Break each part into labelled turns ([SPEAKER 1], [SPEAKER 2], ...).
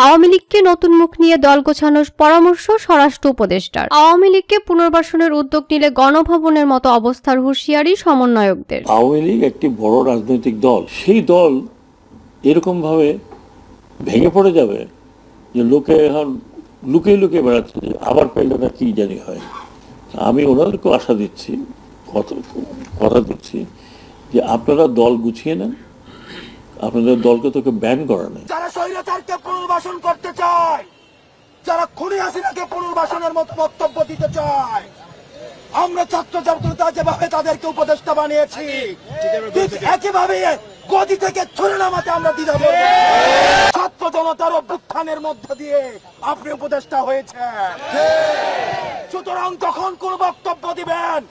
[SPEAKER 1] আওয়ামী লীগকে নতুন মুখ নিয়ে দল গোছানোর পরামর্শ স্বরাষ্ট্র উপদেষ্টার। আওয়ামী লীগকে পুনর্বাসনের উদ্যোগ নিলে গণভবনের মতো অবস্থার হুঁশিয়ারি সমন্বয়কদের।
[SPEAKER 2] আওয়ামী লীগ একটি বড় রাজনৈতিক দল, সেই দল এরকম ভাবে ভেঙে পড়ে যাবে যে লোকে এখন লুকিয়ে লুকিয়ে বেড়াচ্ছে, আবার পেলেটা কি জানি হয়। আমি ওনাদেরকে আশা দিচ্ছি, কথা দিচ্ছি যে আপনারা দল গুছিয়ে নেন, আপনাদের দলকে তোকে ব্যান করা নেই।
[SPEAKER 3] যারা স্বৈরাচারকে পুনর্বাসন করতে চায়, যারা খুনি হাসিনাকে পুনর্বাসনের মতো বক্তব্য দিতে চায়, আমরা ছাত্র জনতা যেভাবে তাদেরকে উপদেষ্টা বানিয়েছি, ঠিক একইভাবে গদি থেকে ছুড়ে নামাতে আমরা দ্বিধা করব। ছাত্র জনতার অভ্যুত্থানের মধ্য দিয়ে আপনি উপদেষ্টা হয়েছেন, সুতরাং যখন কোন বক্তব্য দিবেন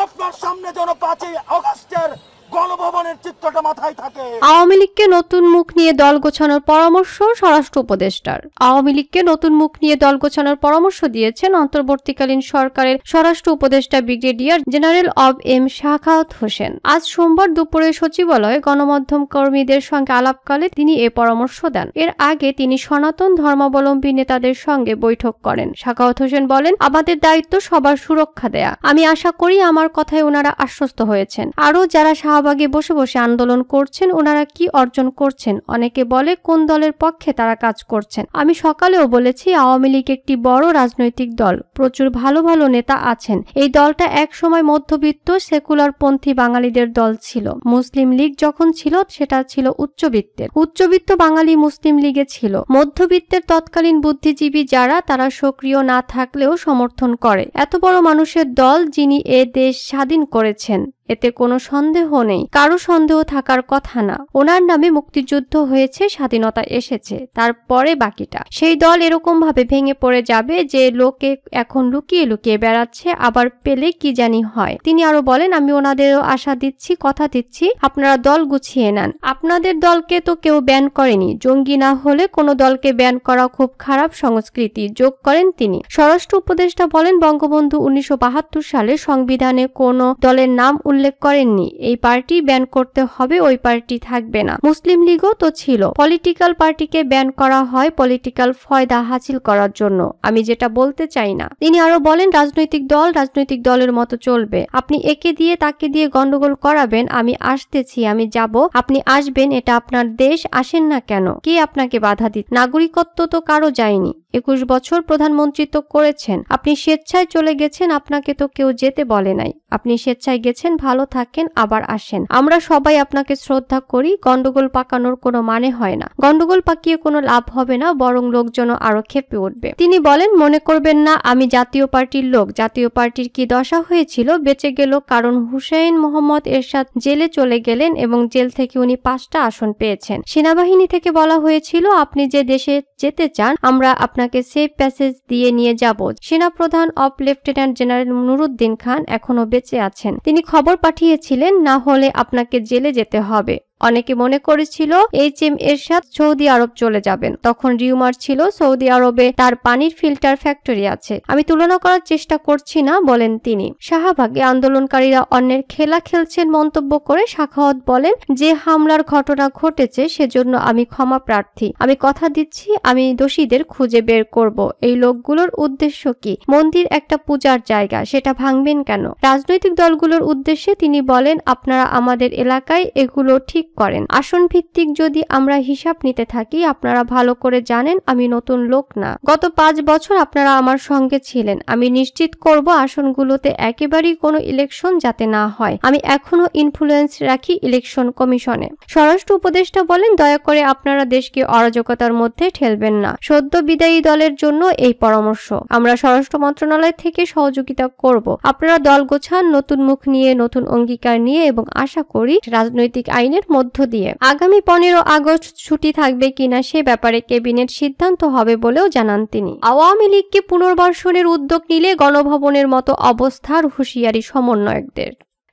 [SPEAKER 3] আপনার সামনে যেন 5ই আগস্টের গণভবনের চিত্রটা মাথায় থাকে।
[SPEAKER 1] আওয়ামী লীগকে নতুন মুখ নিয়ে দল গোছানোর পরামর্শ স্বরাষ্ট্র উপদেষ্টার। আওয়ামী লীগকে নতুন মুখ নিয়ে দল গোছানোর পরামর্শ দিয়েছেন অন্তর্বর্তীকালীন সরকারের স্বরাষ্ট্র উপদেষ্টা ব্রিগেডিয়ার জেনারেল অব এম সাখাওয়াত হোসেন। আজ সোমবার দুপুরে সচিবালয়ে গণমাধ্যম কর্মীদের সঙ্গে আলাপকালে তিনি এ পরামর্শ দেন। এর আগে তিনি সনাতন ধর্মাবলম্বী নেতাদের সঙ্গে বৈঠক করেন। সাখাওয়াত হোসেন বলেন, আমাদের দায়িত্ব সবার সুরক্ষা দেয়া। আমি আশা করি আমার কথায় ওনারা আশ্বস্ত হয়েছেন। আরও যারা শাহবাগে বসে বসে আন্দোলন করছেন, ওনারা কি অর্জন করছেন? অনেকে বলে কোন দলের পক্ষে তারা কাজ করছেন। আমি সকালেও বলেছি, আওয়ামী লীগ একটি বড় রাজনৈতিক দল, প্রচুর ভালো ভালো নেতা আছেন। এই দলটা এক সময় মধ্যবিত্ত সেকুলার পন্থী বাঙালিদের দল ছিল। মুসলিম লীগ যখন ছিল সেটা ছিল উচ্চবিত্ত বাঙালি মুসলিম লীগে ছিল। মধ্যবিত্তের তৎকালীন বুদ্ধিজীবী যারা, তারা সক্রিয় না থাকলেও সমর্থন করে। এত বড় মানুষের দল, যিনি এ দেশ স্বাধীন করেছেন, এতে কোনো সন্দেহ নেই, কারো সন্দেহ থাকার কথা না। ওনার নামে মুক্তিযুদ্ধ হয়েছে, স্বাধীনতা এসেছে, তারপরে বাকিটা। সেই দল এরকম ভাবে ভেঙে পড়ে যাবে যে লোকে এখন লুকিয়ে লুকিয়ে বেড়াচ্ছে, আবার পেলে কি জানি হয়। তিনি আরো বলেন, আমি ওনাদেরও আশা দিচ্ছি, কথা দিচ্ছি, আপনারা দল গুছিয়ে নেন। আপনাদের দলকে তো কেউ ব্যান করেনি, জঙ্গি না হলে কোনো দলকে ব্যান করা খুব খারাপ সংস্কৃতি, যোগ করেন তিনি। স্বরাষ্ট্র উপদেষ্টা বলেন, বঙ্গবন্ধু 1972 সালে সংবিধানে কোনো দলের নাম উল্লেখ করেননি। এই পার্টি ব্যান করতে হবে, ওই পার্টি থাকবে না। মুসলিম লীগও তো ছিল। পলিটিক্যাল পার্টিকে ব্যান করা হয় পলিটিক্যাল ফয়দা হাসিল করার জন্য, আমি যেটা বলতে চাই না। তিনি আরো বলেন, রাজনৈতিক দল রাজনৈতিক দলের মতো চলবে। আপনি একে দিয়ে তাকে দিয়ে গন্ডগোল করাবেন, আমি আসতেছি, আমি যাব, আপনি আসবেন, এটা আপনার দেশ, আসেন না কেন? কে আপনাকে বাধা দিচ্ছে? নাগরিকত্ব তো কারো যায়নি। 21 বছর প্রধানমন্ত্রিত্ব করেছেন, আপনি স্বেচ্ছায় চলে গেছেন, আপনাকে তো কেউ যেতে বলে নাই। আপনি স্বেচ্ছায় গেছেন, ভালো থাকেন, আবার আসেন। আমরা সবাই আপনাকে শ্রদ্ধা করি। গন্ডগোল পাকানোর কোনো মানে হয় না, গন্ডগোল পাকিয়ে কোনো লাভ হবে না, বরং লোকজন আরো ক্ষেপে উঠবে। তিনি বলেন, মনে করবেন না আমি জাতীয় পার্টির লোক। জাতীয় পার্টির কি দশা হয়েছিল, বেঁচে গেল কারণ হুসেইন মোহাম্মদ এরশাদ জেলে চলে গেলেন এবং জেল থেকে উনি 5টা আসন পেয়েছেন। সেনাবাহিনী থেকে বলা হয়েছিল, আপনি যে দেশে যেতে চান আমরা আপনাকে সেফ প্যাসেজ দিয়ে নিয়ে যাব। সেনাপ্রধান অব লেফটেন্যান্ট জেনারেল নুরুদ্দিন খান এখনো বেঁচে আছেন। তিনি খবর পাঠিয়েছিলেন, না হলে আপনাকে জেলে যেতে হবে। অনেকে মনে করেছিল HM এরশাদ সৌদি আরব চলে যাবেন। তখন রিউমার ছিল সৌদি আরবে তার পানির ফিল্টার ফ্যাক্টরি আছে। আমি তুলনা করার চেষ্টা করছি না, বলেন তিনি। শাহবাগে আন্দোলনকারীরা অন্যের খেলা খেলছেন মন্তব্য করে সাখাওয়াত বলেন, যে হামলার ঘটনা ঘটেছে সেজন্য আমি ক্ষমা প্রার্থী। আমি কথা দিচ্ছি, আমি দোষীদের খুঁজে বের করব। এই লোকগুলোর উদ্দেশ্য কি? মন্দির একটা পূজার জায়গা, সেটা ভাঙবেন কেন? রাজনৈতিক দলগুলোর উদ্দেশ্যে তিনি বলেন, আপনারা আমাদের এলাকায় এগুলো ঠিক করেন। আসন ভিত্তিক যদি আমরা হিসাব নিতে থাকি, আপনারা ভালো করে জানেন আমি নতুন লোক না। গত 5 বছর আপনারা আমার সঙ্গে ছিলেন। আমি নিশ্চিত করব আসনগুলোতে একেবারেই কোনো ইলেকশন যাতে না হয়। আমি এখনো ইনফ্লুয়েন্স রাখি ইলেকশন কমিশনে। স্বরাষ্ট্র উপদেষ্টা বলেন, দয়া করে আপনারা দেশকে অরাজকতার মধ্যে ঠেলবেন না। সদ্য বিদায়ী দলের জন্য এই পরামর্শ। আমরা স্বরাষ্ট্র মন্ত্রণালয় থেকে সহযোগিতা করব। আপনারা দল গোছান, নতুন মুখ নিয়ে, নতুন অঙ্গীকার নিয়ে, এবং আশা করি রাজনৈতিক আইনের মধ্য দিয়ে। আগামী 15 আগস্ট ছুটি থাকবে কিনা সে ব্যাপারে ক্যাবিনেট সিদ্ধান্ত হবে বলেও জানান তিনি। আওয়ামী লীগকে পুনর্বাসনের উদ্যোগ নিলে গণভবনের মতো অবস্থার হুঁশিয়ারি সমন্বয়কদের।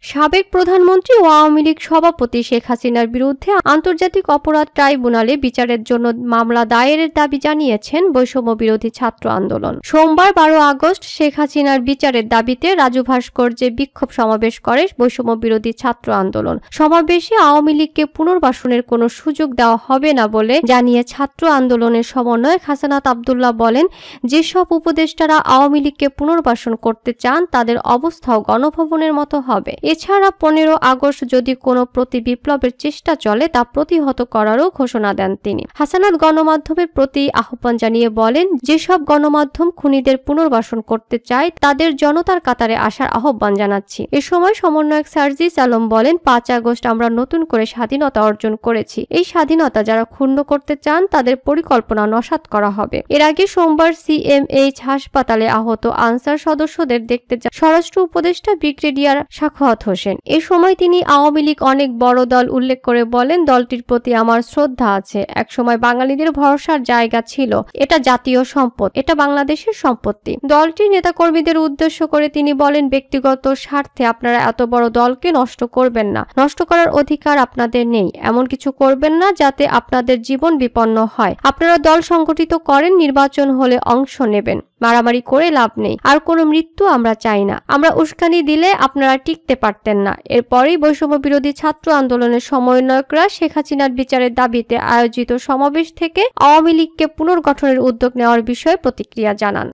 [SPEAKER 1] সাবেক প্রধানমন্ত্রী ও আওয়ামী লীগ সভাপতি শেখ হাসিনার বিরুদ্ধে আন্তর্জাতিক অপরাধ ট্রাইব্যুনালে বিচারের জন্য মামলা দায়েরের দাবি জানিয়েছেন বৈষম্য বিরোধী ছাত্র আন্দোলন। সোমবার 12 আগস্ট শেখ হাসিনার বিচারের দাবিতে রাজু ভাস্কর্যে বিক্ষোভ সমাবেশ করে বৈষম্য বিরোধী ছাত্র আন্দোলন। সমাবেশে আওয়ামী লীগকে পুনর্বাসনের কোনো সুযোগ দেওয়া হবে না বলে জানিয়ে ছাত্র আন্দোলনের সমন্বয়ক হাসানাত আব্দুল্লাহ বলেন, যেসব উপদেষ্টারা আওয়ামী লীগকে পুনর্বাসন করতে চান তাদের অবস্থাও গণভবনের মতো হবে। এছাড়া 15 আগস্ট যদি কোনো প্রতি বিপ্লবের চেষ্টা চলে তা প্রতিহত করারও ঘোষণা দেন তিনি। হাসানাত গণমাধ্যমের প্রতি আহ্বান জানিয়ে বলেন, যেসব গণমাধ্যম খুনিদের পুনর্বাসন করতে চায় তাদের জনতার কাতারে আসার আহ্বান জানাচ্ছি। এ সময় সমন্বয়ক সার্জিস আলম বলেন, 5 আগস্ট আমরা নতুন করে স্বাধীনতা অর্জন করেছি। এই স্বাধীনতা যারা ক্ষুণ্ণ করতে চান তাদের পরিকল্পনা নস্যাৎ করা হবে। এর আগে সোমবার সিএমএইচ হাসপাতালে আহত আনসার সদস্যদের দেখতে যান স্বরাষ্ট্র উপদেষ্টা ব্রিগেডিয়ার সাখাওয়াত হোসেন। এ সময় তিনি আওয়ামী লীগ অনেক বড় দল উল্লেখ করে বলেন, দলটির প্রতি আমার শ্রদ্ধা আছে। একসময় বাঙালিদের ভরসার জায়গা ছিল। এটা জাতীয় সম্পদ, এটা বাংলাদেশের সম্পত্তি। দলটির নেতাকর্মীদের উদ্দেশ্য করে তিনি বলেন, ব্যক্তিগত স্বার্থে আপনারা এত বড় দলকে নষ্ট করবেন না। নষ্ট করার অধিকার আপনাদের নেই। এমন কিছু করবেন না যাতে আপনাদের জীবন বিপন্ন হয়। আপনারা দল সংগঠিত করেন, নির্বাচন হলে অংশ নেবেন। মারামারি করে লাভ নেই। আর কোনো মৃত্যু আমরা চাই না। আমরা উস্কানি দিলে আপনারা টিকতে পারতেন না। এরপরই বৈষম্য বিরোধী ছাত্র আন্দোলনের সমন্বয়করা শেখ হাসিনার বিচারের দাবিতে আয়োজিত সমাবেশ থেকে আওয়ামী লীগকে পুনর্গঠনের উদ্যোগ নেওয়ার বিষয়ে প্রতিক্রিয়া জানান।